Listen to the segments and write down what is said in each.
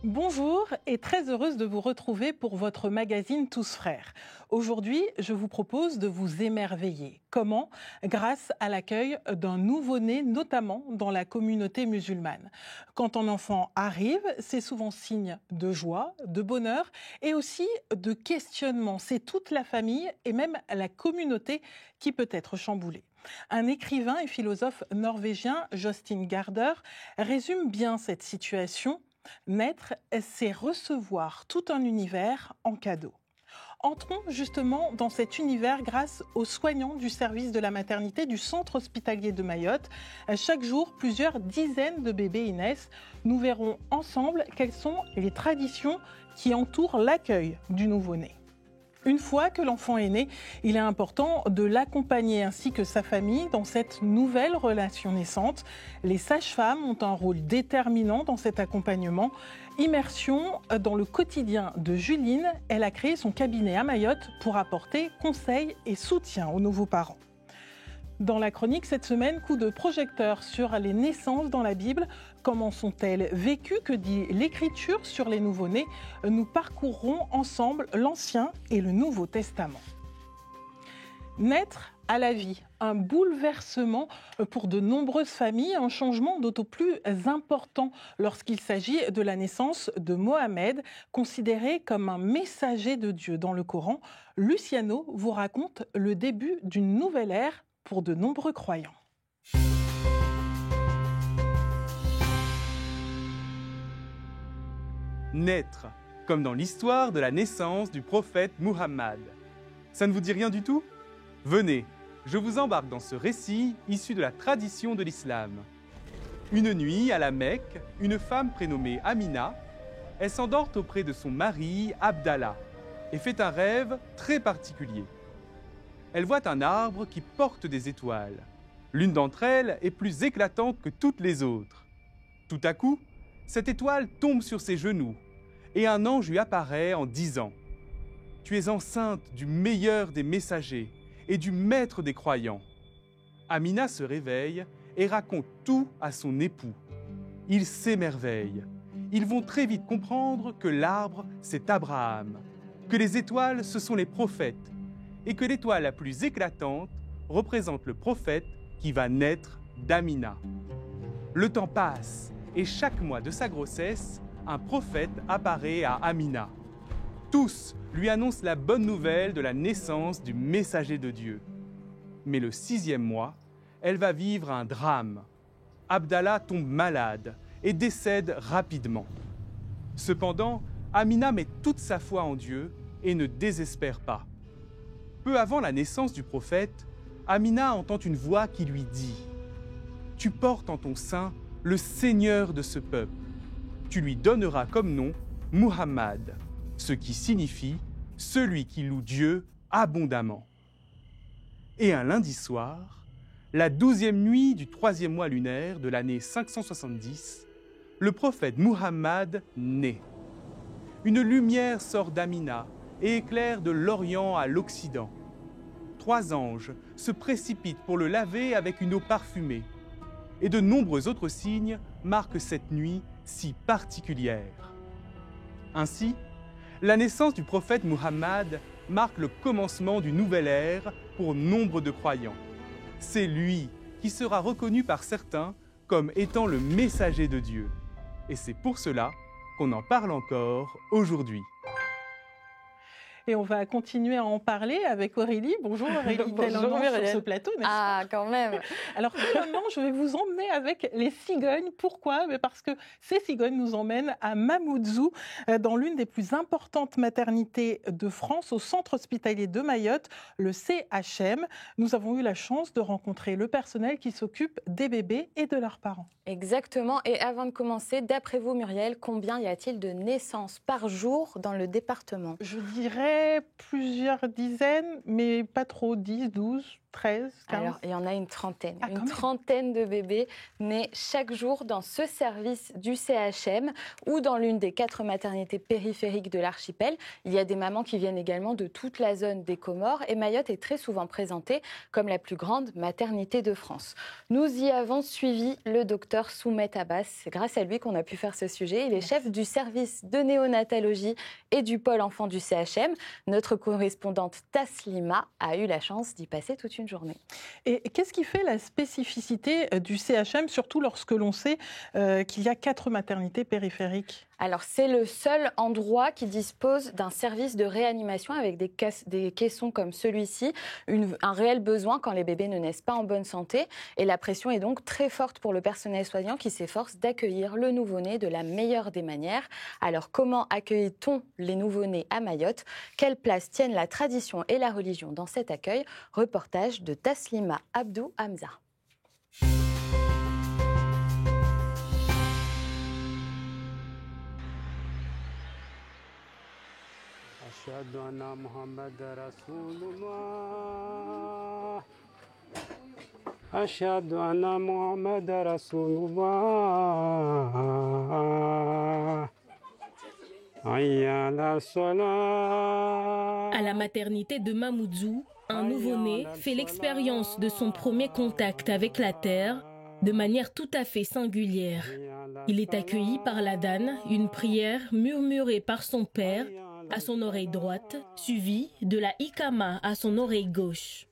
Bonjour et très heureuse de vous retrouver pour votre magazine Tous Frères. Aujourd'hui, je vous propose de vous émerveiller. Comment ? Grâce à l'accueil d'un nouveau-né, notamment dans la communauté musulmane. Quand un enfant arrive, c'est souvent signe de joie, de bonheur et aussi de questionnement. C'est toute la famille et même la communauté qui peut être chamboulée. Un écrivain et philosophe norvégien, Jostein Gaarder, résume bien cette situation. Naître, c'est recevoir tout un univers en cadeau. Entrons justement dans cet univers grâce aux soignants du service de la maternité du centre hospitalier de Mayotte. Chaque jour, plusieurs dizaines de bébés y naissent. Nous verrons ensemble quelles sont les traditions qui entourent l'accueil du nouveau-né. Une fois que l'enfant est né, il est important de l'accompagner ainsi que sa famille dans cette nouvelle relation naissante. Les sages-femmes ont un rôle déterminant dans cet accompagnement. Immersion dans le quotidien de Juline, elle a créé son cabinet à Mayotte pour apporter conseils et soutien aux nouveaux parents. Dans la chronique cette semaine, coup de projecteur sur les naissances dans la Bible. Comment sont-elles vécues ? Que dit l'Écriture sur les nouveau-nés ? Nous parcourrons ensemble l'Ancien et le Nouveau Testament. Naître à la vie, un bouleversement pour de nombreuses familles, un changement d'autant plus important lorsqu'il s'agit de la naissance de Mohamed, considéré comme un messager de Dieu dans le Coran. Luciano vous raconte le début d'une nouvelle ère pour de nombreux croyants. Naître, comme dans l'histoire de la naissance du prophète Muhammad. Ça ne vous dit rien du tout ? Venez, je vous embarque dans ce récit issu de la tradition de l'islam. Une nuit, à la Mecque, une femme prénommée Amina, elle s'endort auprès de son mari Abdallah et fait un rêve très particulier. Elle voit un arbre qui porte des étoiles. L'une d'entre elles est plus éclatante que toutes les autres. Tout à coup, cette étoile tombe sur ses genoux et un ange lui apparaît en disant « Tu es enceinte du meilleur des messagers et du maître des croyants. » Amina se réveille et raconte tout à son époux. Ils s'émerveillent. Ils vont très vite comprendre que l'arbre, c'est Abraham, que les étoiles, ce sont les prophètes, et que l'étoile la plus éclatante représente le prophète qui va naître d'Amina. Le temps passe, et chaque mois de sa grossesse, un prophète apparaît à Amina. Tous lui annoncent la bonne nouvelle de la naissance du messager de Dieu. Mais le 6e mois, elle va vivre un drame. Abdallah tombe malade et décède rapidement. Cependant, Amina met toute sa foi en Dieu et ne désespère pas. Peu avant la naissance du prophète, Amina entend une voix qui lui dit « Tu portes en ton sein le Seigneur de ce peuple. Tu lui donneras comme nom Muhammad, ce qui signifie « celui qui loue Dieu abondamment ». Et un lundi soir, la 12e nuit du 3e mois lunaire de l'année 570, le prophète Muhammad naît. Une lumière sort d'Amina et éclaire de l'Orient à l'Occident. 3 anges se précipitent pour le laver avec une eau parfumée. Et de nombreux autres signes marquent cette nuit si particulière. Ainsi, la naissance du prophète Muhammad marque le commencement d'une nouvelle ère pour nombre de croyants. C'est lui qui sera reconnu par certains comme étant le messager de Dieu. Et c'est pour cela qu'on en parle encore aujourd'hui. Et on va continuer à en parler avec Aurélie. Bonjour Aurélie, tel un an sur ce plateau, n'est-ce pas ? Ah, quand même. Alors maintenant, je vais vous emmener avec les cigognes. Pourquoi ? Parce que ces cigognes nous emmènent à Mamoudzou, dans l'une des plus importantes maternités de France, au centre hospitalier de Mayotte, le CHM. Nous avons eu la chance de rencontrer le personnel qui s'occupe des bébés et de leurs parents. Exactement. Et avant de commencer, d'après vous Muriel, combien y a-t-il de naissances par jour dans le département ? Je dirais plusieurs dizaines, mais pas trop, 10, 12. 13, 15? Alors, il y en a une trentaine. Ah, une trentaine de bébés nés chaque jour dans ce service du CHM ou dans l'une des 4 maternités périphériques de l'archipel. Il y a des mamans qui viennent également de toute la zone des Comores et Mayotte est très souvent présentée comme la plus grande maternité de France. Nous y avons suivi le docteur Soumet Abbas. C'est grâce à lui qu'on a pu faire ce sujet. Il est chef du service de néonatologie et du pôle enfant du CHM. Notre correspondante Taslima a eu la chance d'y passer toute une journée. Et qu'est-ce qui fait la spécificité du CHM, surtout lorsque l'on sait qu'il y a 4 maternités périphériques? Alors, c'est le seul endroit qui dispose d'un service de réanimation avec des caissons comme celui-ci, un réel besoin quand les bébés ne naissent pas en bonne santé. Et la pression est donc très forte pour le personnel soignant qui s'efforce d'accueillir le nouveau-né de la meilleure des manières. Alors, comment accueille-t-on les nouveau-nés à Mayotte? Quelle place tiennent la tradition et la religion dans cet accueil? Reportage de Taslima Abdou Hamza. أشهد أن محمد رسول الله أشهد أن محمد رسول الله حي على الصلاة. À la maternité de Mamoudzou, un nouveau-né fait l'expérience de son premier contact avec la terre de manière tout à fait singulière. Il est accueilli par l'adhan, une prière murmurée par son père à son oreille droite, suivie de la ikama à son oreille gauche.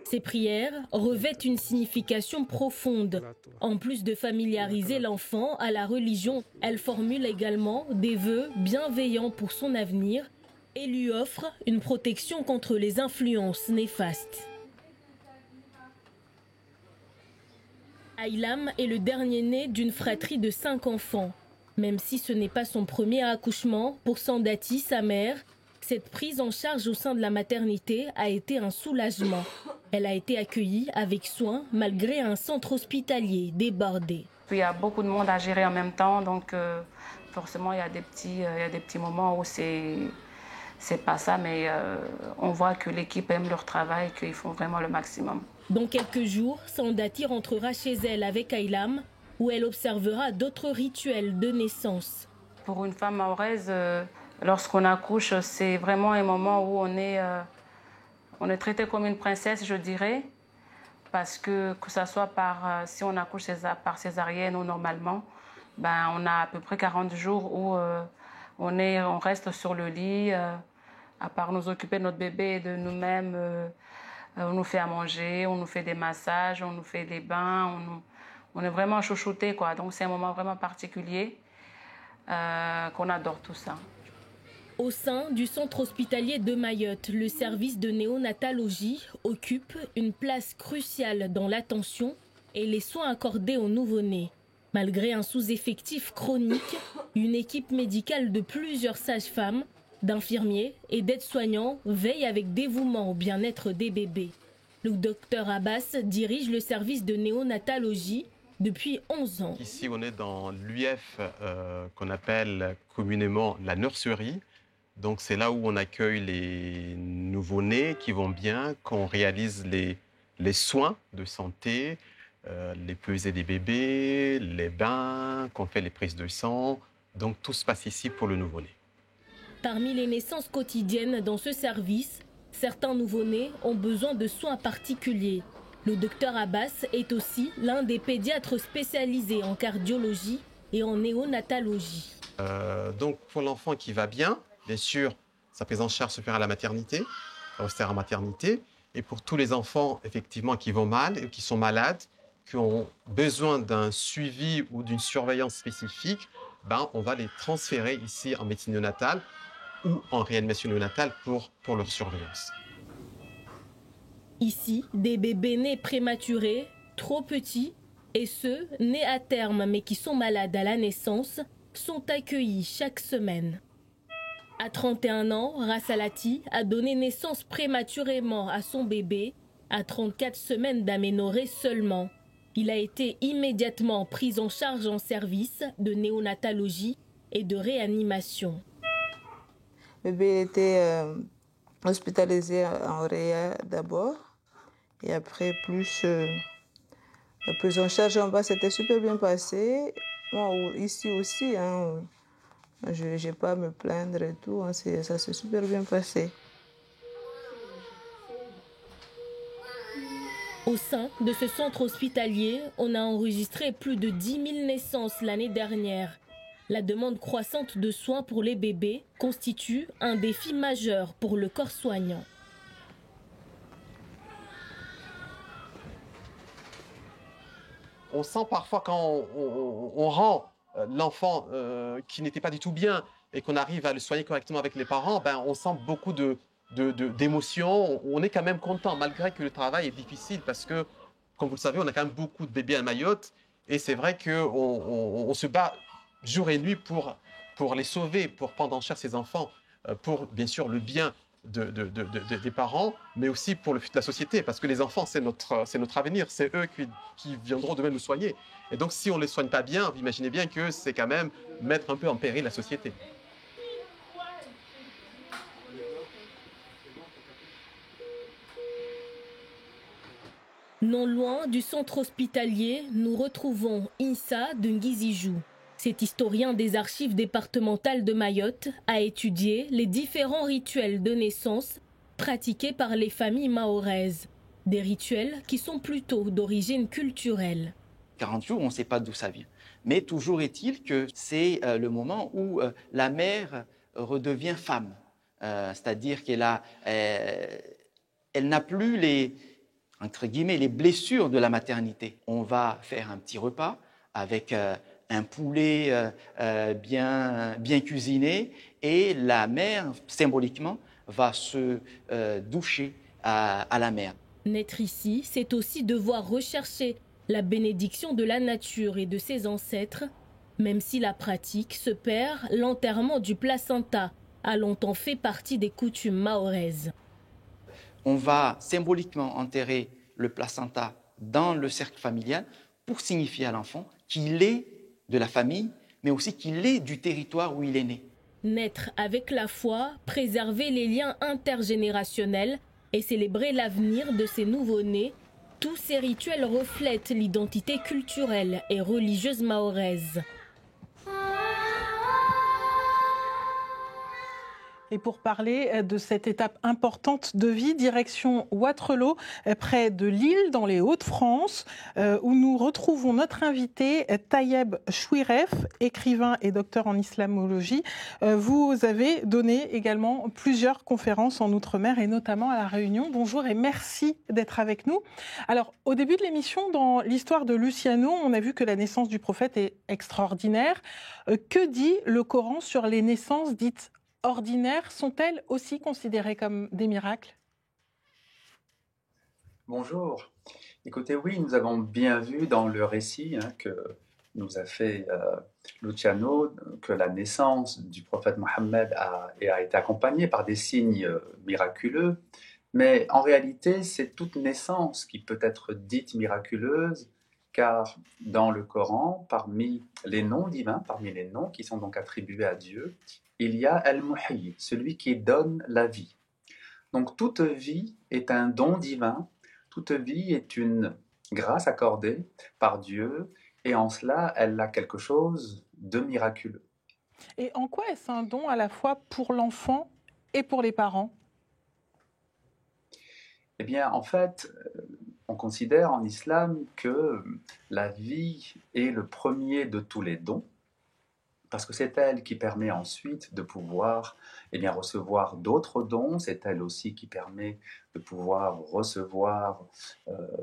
Ces prières revêtent une signification profonde. En plus de familiariser l'enfant à la religion, elle formule également des vœux bienveillants pour son avenir et lui offre une protection contre les influences néfastes. Aylam est le dernier né d'une fratrie de 5 enfants. Même si ce n'est pas son premier accouchement, pour Sandati, sa mère, cette prise en charge au sein de la maternité a été un soulagement. Elle a été accueillie avec soin malgré un centre hospitalier débordé. Il y a beaucoup de monde à gérer en même temps, donc forcément il y a des petits moments où c'est pas ça, mais on voit que l'équipe aime leur travail, qu'ils font vraiment le maximum. Dans quelques jours, Sandati rentrera chez elle avec Aylam, où elle observera d'autres rituels de naissance. Pour une femme mahoraise, lorsqu'on accouche, c'est vraiment un moment où on est traité comme une princesse, je dirais, parce que ça soit si on accouche par césarienne ou normalement, ben, on a à peu près 40 jours où on reste sur le lit, à part nous occuper de notre bébé et de nous-mêmes. On nous fait à manger, on nous fait des massages, on nous fait des bains, on est vraiment chouchoutés, quoi. Donc c'est un moment vraiment particulier qu'on adore tout ça. Au sein du centre hospitalier de Mayotte, le service de néonatologie occupe une place cruciale dans l'attention et les soins accordés aux nouveau-nés. Malgré un sous-effectif chronique, une équipe médicale de plusieurs sages-femmes, d'infirmiers et d'aides-soignants veille avec dévouement au bien-être des bébés. Le docteur Abbas dirige le service de néonatologie depuis 11 ans. Ici, on est dans l'UF qu'on appelle communément la nurserie. Donc, c'est là où on accueille les nouveau-nés qui vont bien, qu'on réalise les soins de santé, les pesées des bébés, les bains, qu'on fait les prises de sang. Donc, tout se passe ici pour le nouveau-né. Parmi les naissances quotidiennes dans ce service, certains nouveau-nés ont besoin de soins particuliers. Le docteur Abbas est aussi l'un des pédiatres spécialisés en cardiologie et en néonatologie. Donc pour l'enfant qui va bien sûr, sa prise en charge se fera à la maternité, en maternité. Et pour tous les enfants effectivement qui vont mal et qui sont malades, qui ont besoin d'un suivi ou d'une surveillance spécifique, on va les transférer ici en médecine néonatale ou en réanimation néonatale pour leur surveillance. Ici, des bébés nés prématurés, trop petits, et ceux nés à terme mais qui sont malades à la naissance, sont accueillis chaque semaine. À 31 ans, Rassalati a donné naissance prématurément à son bébé, à 34 semaines d'aménorrhée seulement. Il a été immédiatement pris en charge en service de néonatologie et de réanimation. Le bébé était hospitalisé en réa d'abord et après la prise en charge en bas s'était super bien passé. Moi ici aussi, hein, je n'ai pas à me plaindre et tout, hein, ça s'est super bien passé. Au sein de ce centre hospitalier, on a enregistré plus de 10 000 naissances l'année dernière. La demande croissante de soins pour les bébés constitue un défi majeur pour le corps soignant. On sent parfois quand on rend l'enfant qui n'était pas du tout bien et qu'on arrive à le soigner correctement avec les parents, on sent beaucoup d'émotions. On est quand même content, malgré que le travail est difficile, parce que, comme vous le savez, on a quand même beaucoup de bébés à Mayotte, et c'est vrai qu'on se bat jour et nuit pour les sauver, pour prendre en charge ces enfants, pour bien sûr le bien des parents, mais aussi pour le futur de la société, parce que les enfants, c'est notre avenir, c'est eux qui viendront demain nous soigner. Et donc, si on ne les soigne pas bien, vous imaginez bien que c'est quand même mettre un peu en péril la société. Non loin du centre hospitalier, nous retrouvons Insa de Ngizijou. Cet historien des archives départementales de Mayotte a étudié les différents rituels de naissance pratiqués par les familles mahoraises. Des rituels qui sont plutôt d'origine culturelle. 40 jours, on ne sait pas d'où ça vient. Mais toujours est-il que c'est le moment où la mère redevient femme. C'est-à-dire qu'elle n'a plus entre guillemets, les blessures de la maternité. On va faire un petit repas avec un poulet bien cuisiné et la mère, symboliquement, va se doucher à la mère. Naître ici, c'est aussi devoir rechercher la bénédiction de la nature et de ses ancêtres. Même si la pratique se perd, l'enterrement du placenta a longtemps fait partie des coutumes mahoraises. On va symboliquement enterrer le placenta dans le cercle familial pour signifier à l'enfant qu'il est de la famille, mais aussi qu'il est du territoire où il est né. Naître avec la foi, préserver les liens intergénérationnels et célébrer l'avenir de ces nouveau-nés, tous ces rituels reflètent l'identité culturelle et religieuse mahoraise. Et pour parler de cette étape importante de vie, direction Wattrelos, près de Lille, dans les Hauts-de-France, où nous retrouvons notre invité Tayeb Chouiref, écrivain et docteur en islamologie. Vous avez donné également plusieurs conférences en Outre-mer et notamment à La Réunion. Bonjour et merci d'être avec nous. Alors, au début de l'émission, dans l'histoire de Luciano, on a vu que la naissance du prophète est extraordinaire. Que dit le Coran sur les naissances dites ordinaires? Sont-elles aussi considérées comme des miracles? Bonjour. Écoutez, oui, nous avons bien vu dans le récit que nous a fait Luciano que la naissance du prophète Mohammed a été accompagnée par des signes miraculeux, mais en réalité, c'est toute naissance qui peut être dite miraculeuse, car dans le Coran, parmi les noms divins, parmi les noms qui sont donc attribués à Dieu, il y a Al-Muhyi, celui qui donne la vie. Donc toute vie est un don divin, toute vie est une grâce accordée par Dieu, et en cela, elle a quelque chose de miraculeux. Et en quoi est-ce un don à la fois pour l'enfant et pour les parents? Eh bien, en fait, on considère en islam que la vie est le premier de tous les dons, parce que c'est elle qui permet ensuite de pouvoir recevoir d'autres dons, c'est elle aussi qui permet de pouvoir recevoir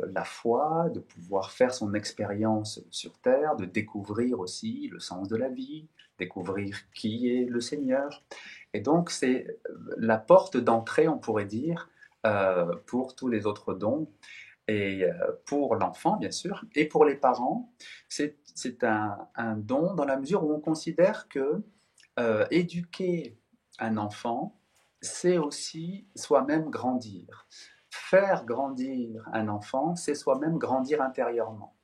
la foi, de pouvoir faire son expérience sur terre, de découvrir aussi le sens de la vie, découvrir qui est le Seigneur. Et donc c'est la porte d'entrée, on pourrait dire, pour tous les autres dons. Et pour l'enfant, bien sûr, et pour les parents, c'est un don dans la mesure où on considère que éduquer un enfant, c'est aussi soi-même grandir. Faire grandir un enfant, c'est soi-même grandir intérieurement.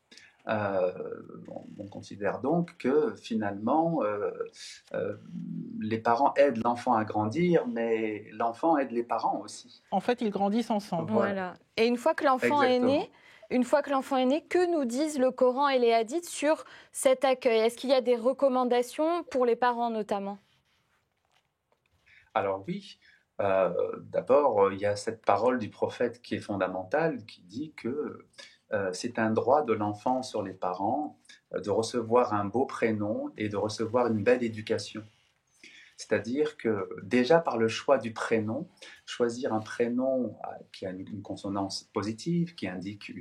On considère donc que finalement, les parents aident l'enfant à grandir, mais l'enfant aide les parents aussi. En fait, ils grandissent ensemble. Voilà. Et une fois que l'enfant est né, que nous disent le Coran et les hadiths sur cet accueil? Est-ce qu'il y a des recommandations pour les parents notamment? Alors oui, d'abord, il y a cette parole du prophète qui est fondamentale, qui dit que c'est un droit de l'enfant sur les parents de recevoir un beau prénom et de recevoir une belle éducation. C'est-à-dire que déjà par le choix du prénom, choisir un prénom qui a une consonance positive, qui indique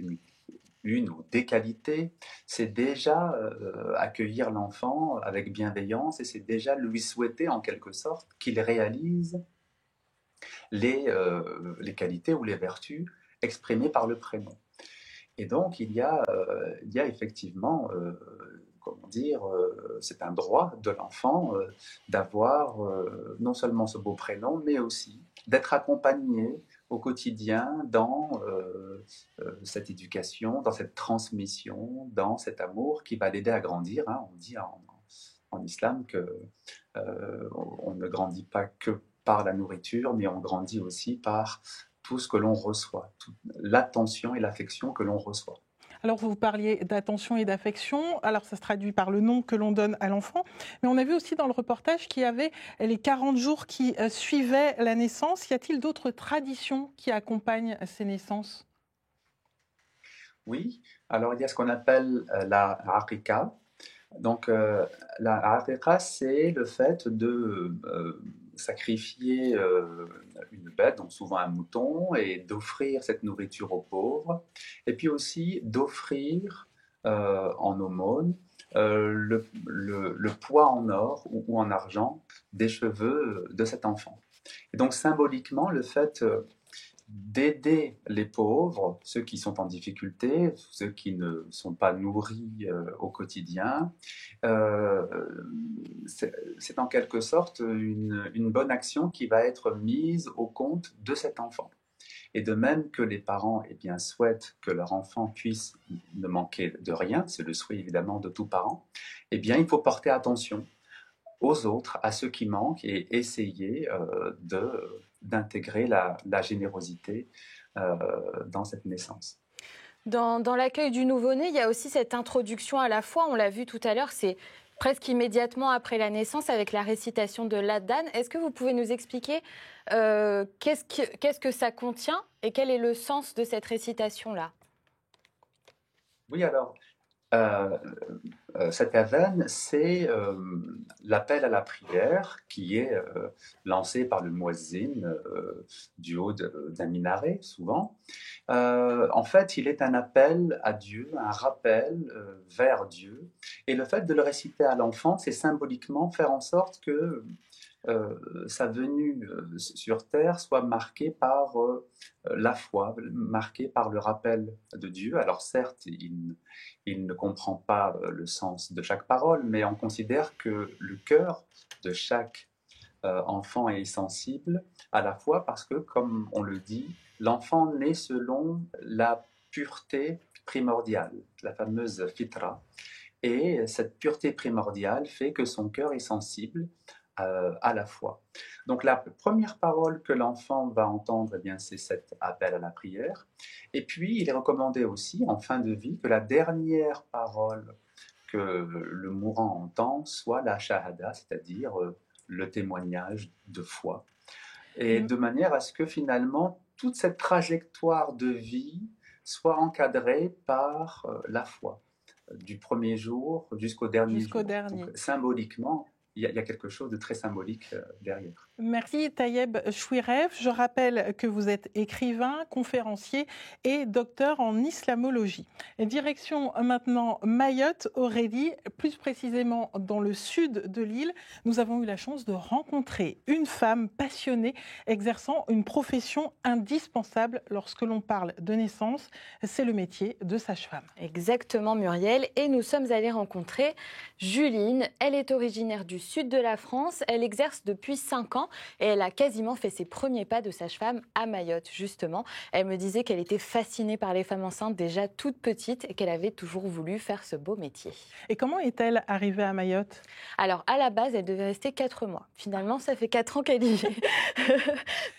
une ou des qualités, c'est déjà accueillir l'enfant avec bienveillance et c'est déjà lui souhaiter en quelque sorte qu'il réalise les qualités ou les vertus exprimées par le prénom. Et donc il y a effectivement, comment dire, c'est un droit de l'enfant d'avoir non seulement ce beau prénom, mais aussi d'être accompagné au quotidien dans cette éducation, dans cette transmission, dans cet amour qui va l'aider à grandir. Hein. On dit en islam qu'on ne grandit pas que par la nourriture, mais on grandit aussi par tout ce que l'on reçoit, l'attention et l'affection que l'on reçoit. Alors, vous parliez d'attention et d'affection. Alors, ça se traduit par le nom que l'on donne à l'enfant. Mais on a vu aussi dans le reportage qu'il y avait les 40 jours qui suivaient la naissance. Y a-t-il d'autres traditions qui accompagnent ces naissances? Oui. Alors, il y a ce qu'on appelle la aqiqa. Donc, la aqiqa, c'est le fait de sacrifier une bête, donc souvent un mouton, et d'offrir cette nourriture aux pauvres, et puis aussi d'offrir en aumône le poids en or ou en argent des cheveux de cet enfant. Et donc symboliquement, le fait d'aider les pauvres, ceux qui sont en difficulté, ceux qui ne sont pas nourris au quotidien, c'est en quelque sorte une bonne action qui va être mise au compte de cet enfant. Et de même que les parents souhaitent que leur enfant puisse ne manquer de rien, c'est le souhait évidemment de tout parent, il faut porter attention aux autres, à ceux qui manquent et essayer d'intégrer la générosité dans cette naissance. Dans l'accueil du nouveau-né, il y a aussi cette introduction à la foi, on l'a vu tout à l'heure, c'est presque immédiatement après la naissance avec la récitation de l'Adhan. Est-ce que vous pouvez nous expliquer qu'est-ce que ça contient et quel est le sens de cette récitation-là? Oui, alors, cet Adhan, c'est l'appel à la prière qui est lancé par le muezzin du haut d'un minaret, souvent. En fait, il est un appel à Dieu, un rappel vers Dieu. Et le fait de le réciter à l'enfant, c'est symboliquement faire en sorte que sa venue sur Terre soit marquée par la foi, marquée par le rappel de Dieu. Alors certes, il ne comprend pas le sens de chaque parole, mais on considère que le cœur de chaque enfant est sensible à la foi parce que, comme on le dit, l'enfant naît selon la pureté primordiale, la fameuse fitra. Et cette pureté primordiale fait que son cœur est sensible à la foi. Donc la première parole que l'enfant va entendre, c'est cet appel à la prière. Et puis il est recommandé aussi en fin de vie que la dernière parole que le mourant entend soit la shahada, c'est-à-dire le témoignage de foi. Et de manière à ce que finalement toute cette trajectoire de vie soit encadrée par la foi, du premier jour jusqu'au dernier jour. Donc, symboliquement, il y a quelque chose de très symbolique derrière. Merci Tayeb Chouirev. Je rappelle que vous êtes écrivain, conférencier et docteur en islamologie. Et direction maintenant Mayotte, Aurélie, plus précisément dans le sud de l'île. Nous avons eu la chance de rencontrer une femme passionnée exerçant une profession indispensable lorsque l'on parle de naissance. C'est le métier de sage-femme. Exactement Muriel. Et nous sommes allés rencontrer Juline. Elle est originaire du sud de la France. Elle exerce depuis 5 ans et elle a quasiment fait ses premiers pas de sage-femme à Mayotte, justement. Elle me disait qu'elle était fascinée par les femmes enceintes déjà toute petite et qu'elle avait toujours voulu faire ce beau métier. Et comment est-elle arrivée à Mayotte? Alors, à la base, elle devait rester 4 mois. Finalement, ça fait 4 ans qu'elle y est.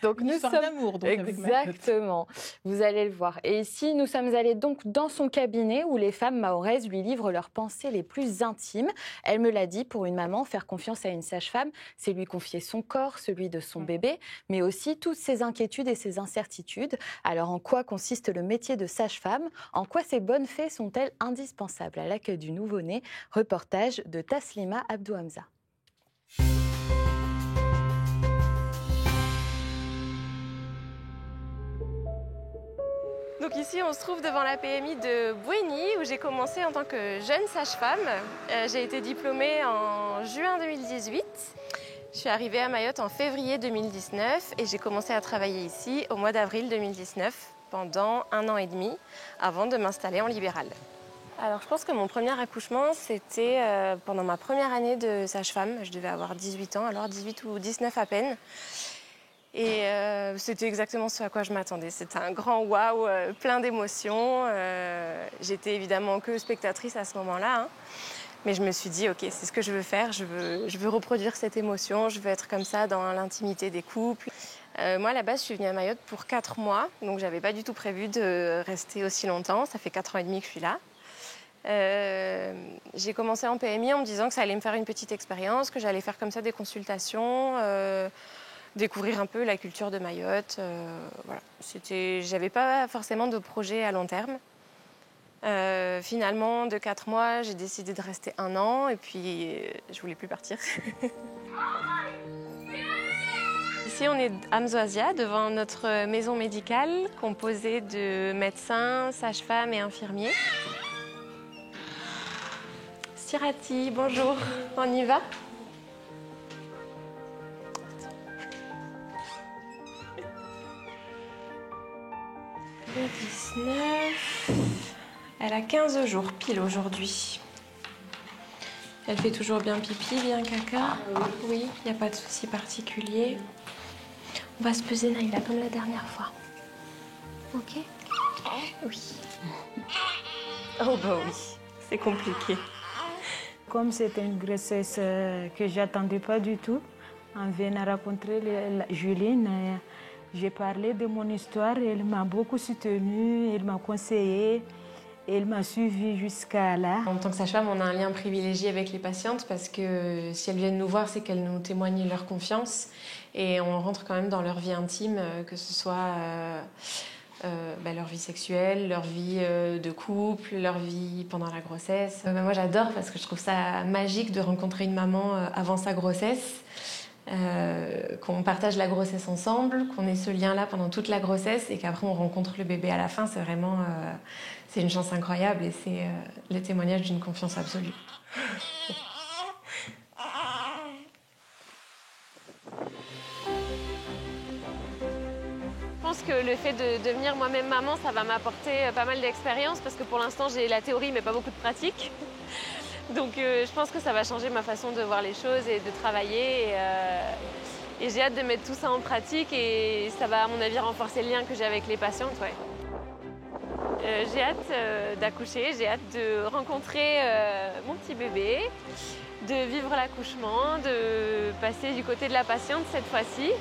Donc, Une histoire d'amour, donc, avec Mayotte. Exactement. Vous allez le voir. Et ici, nous sommes allés donc dans son cabinet où les femmes mahoraises lui livrent leurs pensées les plus intimes. Elle me l'a dit, pour une maman, faire confiance à une sage-femme, c'est lui confier son corps, celui de son bébé, mais aussi toutes ses inquiétudes et ses incertitudes. Alors, en quoi consiste le métier de sage-femme? En quoi ces bonnes fées sont-elles indispensables à l'accueil du nouveau-né? Reportage de Taslima Abdou Hamza. Donc ici, on se trouve devant la PMI de Bouéni, où j'ai commencé en tant que jeune sage-femme. J'ai été diplômée en juin 2018. Je suis arrivée à Mayotte en février 2019 et j'ai commencé à travailler ici au mois d'avril 2019 pendant 1 an et demi avant de m'installer en libéral. Alors je pense que mon premier accouchement, c'était pendant ma première année de sage-femme. Je devais avoir 18 ans, alors 18 ou 19 à peine. Et c'était exactement ce à quoi je m'attendais. C'était un grand waouh, plein d'émotions. J'étais évidemment que spectatrice à ce moment-là. Hein. Mais je me suis dit, OK, c'est ce que je veux faire. Je veux reproduire cette émotion. Je veux être comme ça dans l'intimité des couples. Moi, à la base, je suis venue à Mayotte pour 4 mois. Donc, je n'avais pas du tout prévu de rester aussi longtemps. Ça fait 4 ans et demi que je suis là. J'ai commencé en PMI en me disant que ça allait me faire une petite expérience, que j'allais faire comme ça des consultations, découvrir un peu la culture de Mayotte. Voilà. J'avais pas forcément de projet à long terme. Finalement, de 4 mois, j'ai décidé de rester 1 an et puis je voulais plus partir. Ici, on est à Mzoazia, devant notre maison médicale composée de médecins, sages-femmes et infirmiers. Sirati, bonjour, on y va? Le 19... Elle a 15 jours pile aujourd'hui. Elle fait toujours bien pipi, bien caca. Oui, il n'y a pas de souci particulier. On va se peser, Naïla, comme la dernière fois. Ok? Oui. Oh bah oui, c'est compliqué. Comme c'était une grossesse que j'attendais pas du tout, on vient à rencontrer Juline. J'ai parlé de mon histoire, elle m'a beaucoup soutenue, elle m'a conseillé. Et elle m'a suivie jusqu'à là. En tant que sage-femme, on a un lien privilégié avec les patientes parce que si elles viennent nous voir, c'est qu'elles nous témoignent leur confiance. Et on rentre quand même dans leur vie intime, que ce soit leur vie sexuelle, leur vie de couple, leur vie pendant la grossesse. Moi, j'adore parce que je trouve ça magique de rencontrer une maman avant sa grossesse. Qu'on partage la grossesse ensemble, qu'on ait ce lien-là pendant toute la grossesse et qu'après on rencontre le bébé à la fin, c'est vraiment c'est une chance incroyable et c'est le témoignage d'une confiance absolue. Je pense que le fait de devenir moi-même maman, ça va m'apporter pas mal d'expérience parce que pour l'instant j'ai la théorie mais pas beaucoup de pratique. Donc je pense que ça va changer ma façon de voir les choses et de travailler. Et j'ai hâte de mettre tout ça en pratique et ça va à mon avis renforcer le lien que j'ai avec les patientes. Ouais. J'ai hâte d'accoucher, j'ai hâte de rencontrer mon petit bébé, de vivre l'accouchement, de passer du côté de la patiente cette fois-ci.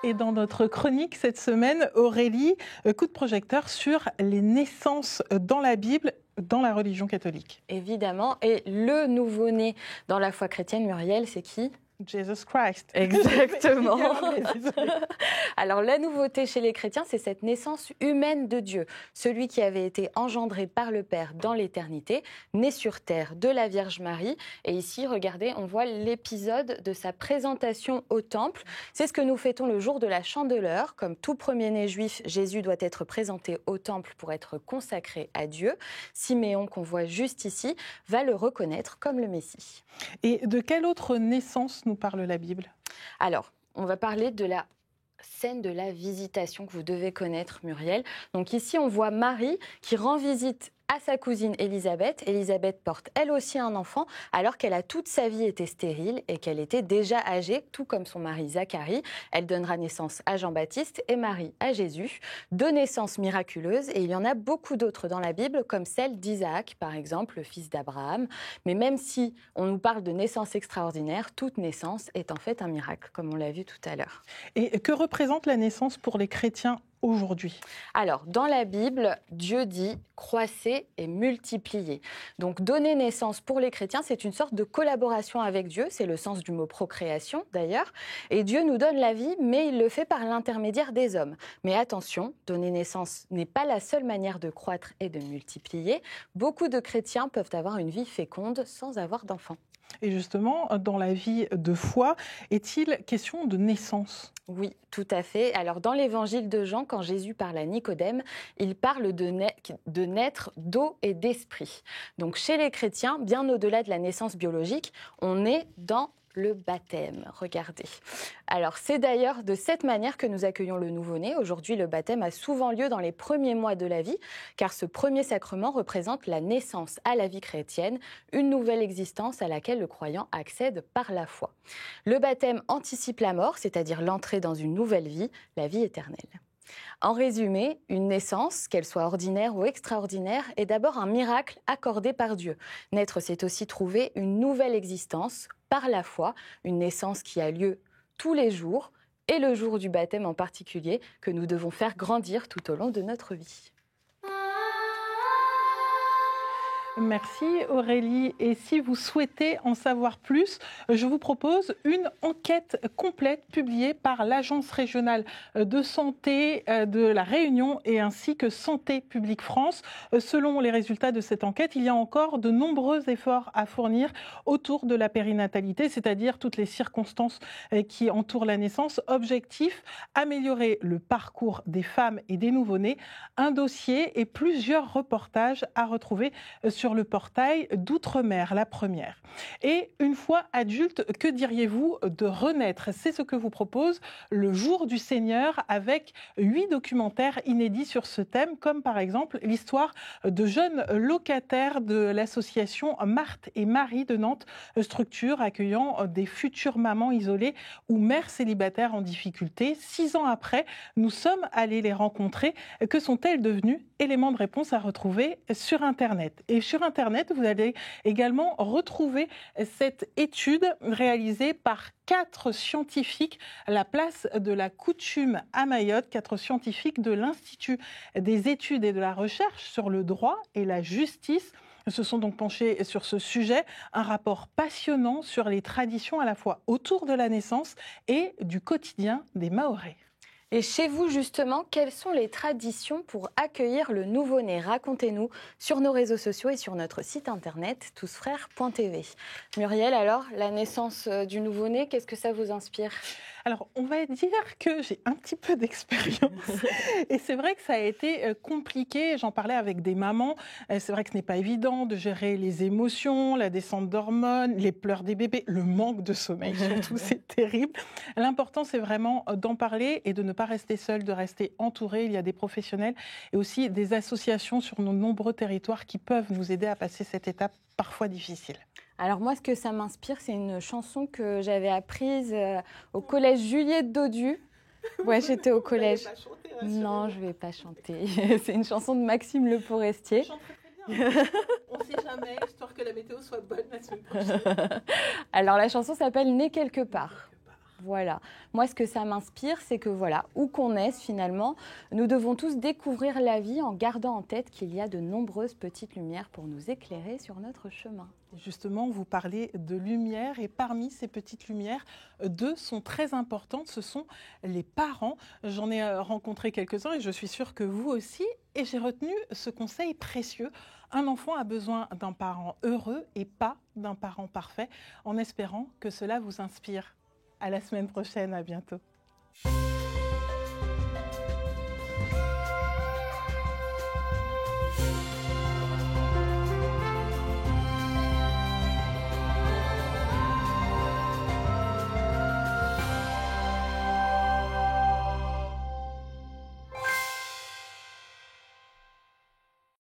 Et dans notre chronique cette semaine, Aurélie, coup de projecteur sur les naissances dans la Bible, dans la religion catholique. Évidemment. Et le nouveau-né dans la foi chrétienne, Muriel, c'est qui ? Jesus Christ. Exactement. Alors la nouveauté chez les chrétiens, c'est cette naissance humaine de Dieu. Celui qui avait été engendré par le Père dans l'éternité, né sur terre de la Vierge Marie. Et ici, regardez, on voit l'épisode de sa présentation au temple. C'est ce que nous fêtons le jour de la Chandeleur. Comme tout premier-né juif, Jésus doit être présenté au temple pour être consacré à Dieu. Siméon, qu'on voit juste ici, va le reconnaître comme le Messie. Et de quelle autre naissance nous parle la Bible ? Alors, on va parler de la scène de la visitation que vous devez connaître, Muriel. Donc ici, on voit Marie qui rend visite à sa cousine Élisabeth. Élisabeth porte elle aussi un enfant alors qu'elle a toute sa vie été stérile et qu'elle était déjà âgée, tout comme son mari Zacharie. Elle donnera naissance à Jean-Baptiste et Marie à Jésus. 2 naissances miraculeuses et il y en a beaucoup d'autres dans la Bible comme celle d'Isaac par exemple, le fils d'Abraham. Mais même si on nous parle de naissance extraordinaire, toute naissance est en fait un miracle comme on l'a vu tout à l'heure. Et que représente la naissance pour les chrétiens aujourd'hui? Alors, dans la Bible, Dieu dit « croissez et multipliez ». Donc, donner naissance pour les chrétiens, c'est une sorte de collaboration avec Dieu. C'est le sens du mot procréation, d'ailleurs. Et Dieu nous donne la vie, mais il le fait par l'intermédiaire des hommes. Mais attention, donner naissance n'est pas la seule manière de croître et de multiplier. Beaucoup de chrétiens peuvent avoir une vie féconde sans avoir d'enfants. Et justement, dans la vie de foi, est-il question de naissance? Oui, tout à fait. Alors, dans l'évangile de Jean, quand Jésus parle à Nicodème, il parle de naître d'eau et d'esprit. Donc, chez les chrétiens, bien au-delà de la naissance biologique, on est dans le baptême. Regardez. Alors, c'est d'ailleurs de cette manière que nous accueillons le nouveau-né. Aujourd'hui, le baptême a souvent lieu dans les premiers mois de la vie, car ce premier sacrement représente la naissance à la vie chrétienne, une nouvelle existence à laquelle le croyant accède par la foi. Le baptême anticipe la mort, c'est-à-dire l'entrée dans une nouvelle vie, la vie éternelle. En résumé, une naissance, qu'elle soit ordinaire ou extraordinaire, est d'abord un miracle accordé par Dieu. Naître, c'est aussi trouver une nouvelle existence par la foi, une naissance qui a lieu tous les jours, et le jour du baptême en particulier, que nous devons faire grandir tout au long de notre vie. Merci Aurélie. Et si vous souhaitez en savoir plus, je vous propose une enquête complète publiée par l'Agence régionale de santé de la Réunion et ainsi que Santé publique France. Selon les résultats de cette enquête, il y a encore de nombreux efforts à fournir autour de la périnatalité, c'est-à-dire toutes les circonstances qui entourent la naissance. Objectif, améliorer le parcours des femmes et des nouveau-nés. Un dossier et plusieurs reportages à retrouver sur le portail d'Outre-mer, la première. Et une fois adulte, que diriez-vous de renaître? C'est ce que vous propose le Jour du Seigneur avec 8 documentaires inédits sur ce thème, comme par exemple l'histoire de jeunes locataires de l'association Marthe et Marie de Nantes, structure accueillant des futures mamans isolées ou mères célibataires en difficulté. 6 ans après, nous sommes allés les rencontrer. Que sont-elles devenues? Éléments de réponse à retrouver sur Internet. Et sur Internet, vous allez également retrouver cette étude réalisée par 4 scientifiques, la place de la coutume à Mayotte, 4 scientifiques de l'Institut des études et de la recherche sur le droit et la justice se sont donc penchés sur ce sujet, un rapport passionnant sur les traditions à la fois autour de la naissance et du quotidien des Mahorais. Et chez vous, justement, quelles sont les traditions pour accueillir le nouveau-né? Racontez-nous sur nos réseaux sociaux et sur notre site internet tousfrères.tv. Muriel, alors, la naissance du nouveau-né, qu'est-ce que ça vous inspire? Alors, on va dire que j'ai un petit peu d'expérience. Et c'est vrai que ça a été compliqué. J'en parlais avec des mamans. C'est vrai que ce n'est pas évident de gérer les émotions, la descente d'hormones, les pleurs des bébés, le manque de sommeil surtout, c'est terrible. L'important, c'est vraiment d'en parler et de ne pas rester seul, de rester entouré. Il y a des professionnels et aussi des associations sur nos nombreux territoires qui peuvent nous aider à passer cette étape parfois difficile. Alors moi, ce que ça m'inspire, c'est une chanson que j'avais apprise au collège Juliette Dodu. Ouais, j'étais au collège. Non, je ne vais pas chanter. C'est une chanson de Maxime Le Forestier. Je chante très bien. On ne sait jamais, histoire que la météo soit bonne la semaine prochaine. Alors la chanson s'appelle « Né quelque part ». Voilà. Moi, ce que ça m'inspire, c'est que voilà, où qu'on naisse finalement, nous devons tous découvrir la vie en gardant en tête qu'il y a de nombreuses petites lumières pour nous éclairer sur notre chemin. Justement, vous parlez de lumière et parmi ces petites lumières, 2 sont très importantes, ce sont les parents. J'en ai rencontré quelques-uns et je suis sûre que vous aussi. Et j'ai retenu ce conseil précieux. Un enfant a besoin d'un parent heureux et pas d'un parent parfait, en espérant que cela vous inspire. À la semaine prochaine, à bientôt.